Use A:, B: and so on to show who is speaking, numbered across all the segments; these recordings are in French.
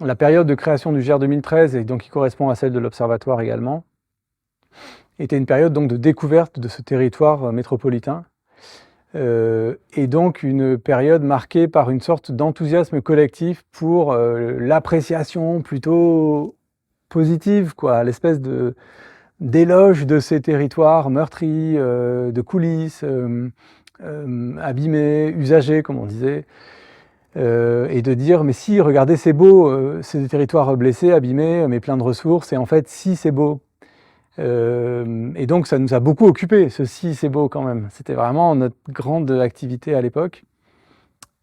A: la période de création du GR 2013, et donc qui correspond à celle de l'Observatoire également, était une période donc de découverte de ce territoire métropolitain, et donc une période marquée par une sorte d'enthousiasme collectif pour l'appréciation plutôt positive, quoi, l'espèce d'éloge de ces territoires meurtris, de coulisses, abîmés, usagés, comme on disait, et de dire, mais si, regardez, c'est beau, c'est des territoires blessés, abîmés, mais pleins de ressources, et en fait, si, c'est beau. Et donc, ça nous a beaucoup occupé, ce si, c'est beau quand même. C'était vraiment notre grande activité à l'époque.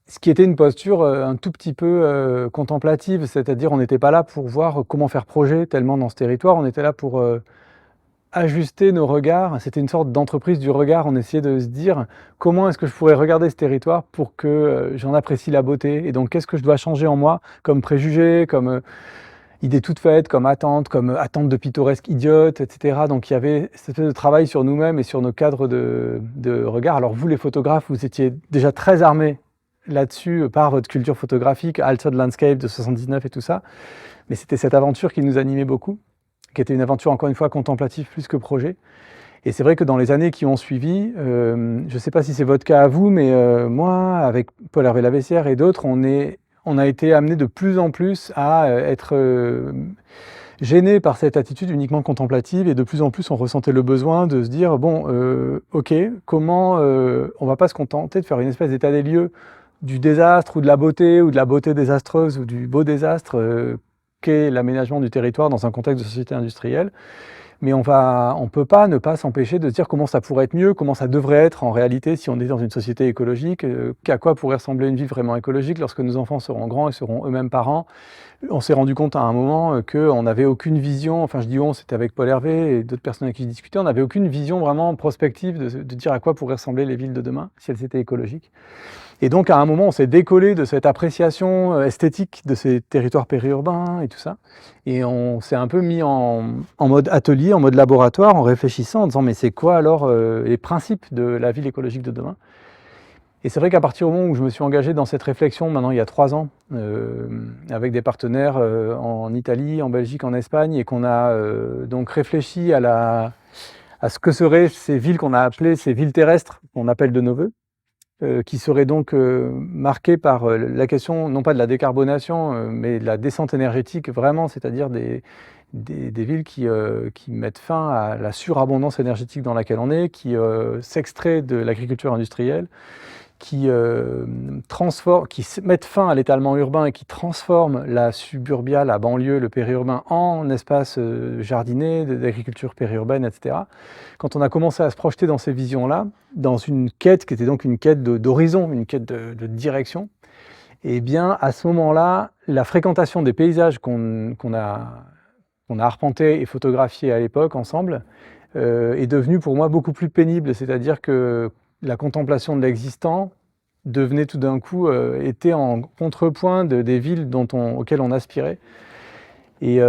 A: Ce qui était une posture un tout petit peu contemplative, c'est-à-dire on n'était pas là pour voir comment faire projet tellement dans ce territoire, on était là pour ajuster nos regards. C'était une sorte d'entreprise du regard. On essayait de se dire comment est-ce que je pourrais regarder ce territoire pour que j'en apprécie la beauté. Et donc qu'est-ce que je dois changer en moi comme préjugés, comme idées toutes faites, comme attentes de pittoresque idiotes, etc. Donc il y avait cette espèce de travail sur nous-mêmes et sur nos cadres de regard. Alors vous les photographes, vous étiez déjà très armés là-dessus par votre culture photographique, Altered Landscape de 79 et tout ça. Mais c'était cette aventure qui nous animait beaucoup, qui était une aventure encore une fois contemplative plus que projet. Et c'est vrai que dans les années qui ont suivi, je ne sais pas si c'est votre cas à vous, mais moi, avec Paul-Hervé Laveissière et d'autres, on a été amenés de plus en plus à être gênés par cette attitude uniquement contemplative, et de plus en plus on ressentait le besoin de se dire, bon, ok, comment on va pas se contenter de faire une espèce d'état des lieux du désastre ou de la beauté désastreuse ou du beau désastre qu'est l'aménagement du territoire dans un contexte de société industrielle. Mais on peut pas ne pas s'empêcher de se dire comment ça pourrait être mieux, comment ça devrait être en réalité si on est dans une société écologique, à quoi pourrait ressembler une vie vraiment écologique lorsque nos enfants seront grands et seront eux-mêmes parents. On s'est rendu compte à un moment qu'on n'avait aucune vision, enfin je dis on, c'était avec Paul Hervé et d'autres personnes avec qui je discutais, on n'avait aucune vision vraiment prospective de dire à quoi pourraient ressembler les villes de demain si elles étaient écologiques. Et donc à un moment, on s'est décollé de cette appréciation esthétique de ces territoires périurbains et tout ça. Et on s'est un peu mis en mode atelier, en mode laboratoire, en réfléchissant, en disant mais c'est quoi alors les principes de la ville écologique de demain? Et c'est vrai qu'à partir du moment où je me suis engagé dans cette réflexion, maintenant il y a 3 ans, avec des partenaires en Italie, en Belgique, en Espagne, et qu'on a donc réfléchi à ce que seraient ces villes qu'on a appelées ces villes terrestres, qu'on appelle de nos voeux, qui seraient donc marquées par la question non pas de la décarbonation, mais de la descente énergétique vraiment, c'est-à-dire des villes qui mettent fin à la surabondance énergétique dans laquelle on est, qui s'extraient de l'agriculture industrielle, qui mettent fin à l'étalement urbain et qui transforment la suburbia, la banlieue, le périurbain en espace jardiné, d'agriculture périurbaine, etc. Quand on a commencé à se projeter dans ces visions-là, dans une quête qui était donc une quête d'horizon, une quête de direction, et bien à ce moment-là, la fréquentation des paysages qu'on a arpentés et photographiés à l'époque ensemble est devenue pour moi beaucoup plus pénible, c'est-à-dire que la contemplation de l'existant devenait tout d'un coup, était en contrepoint des villes auxquelles on aspirait. Et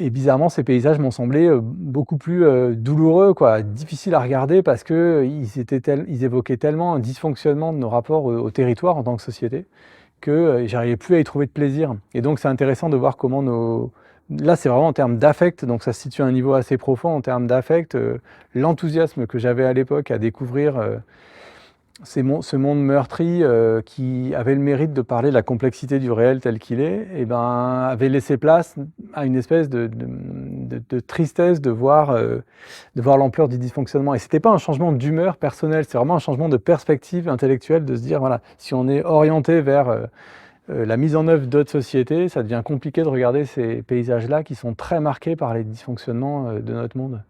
A: bizarrement, ces paysages m'ont semblé beaucoup plus douloureux, quoi, difficiles à regarder parce qu'ils évoquaient tellement un dysfonctionnement de nos rapports au territoire en tant que société que j'arrivais plus à y trouver de plaisir. Et donc c'est intéressant de voir comment là, c'est vraiment en termes d'affect, donc ça se situe à un niveau assez profond en termes d'affect. L'enthousiasme que j'avais à l'époque à découvrir ce monde meurtri qui avait le mérite de parler de la complexité du réel tel qu'il est, et ben, avait laissé place à une espèce de tristesse de voir l'ampleur du dysfonctionnement. Et c'était pas un changement d'humeur personnelle, c'est vraiment un changement de perspective intellectuelle, de se dire, voilà, si on est orienté vers la mise en œuvre d'autres sociétés, ça devient compliqué de regarder ces paysages-là qui sont très marqués par les dysfonctionnements de notre monde.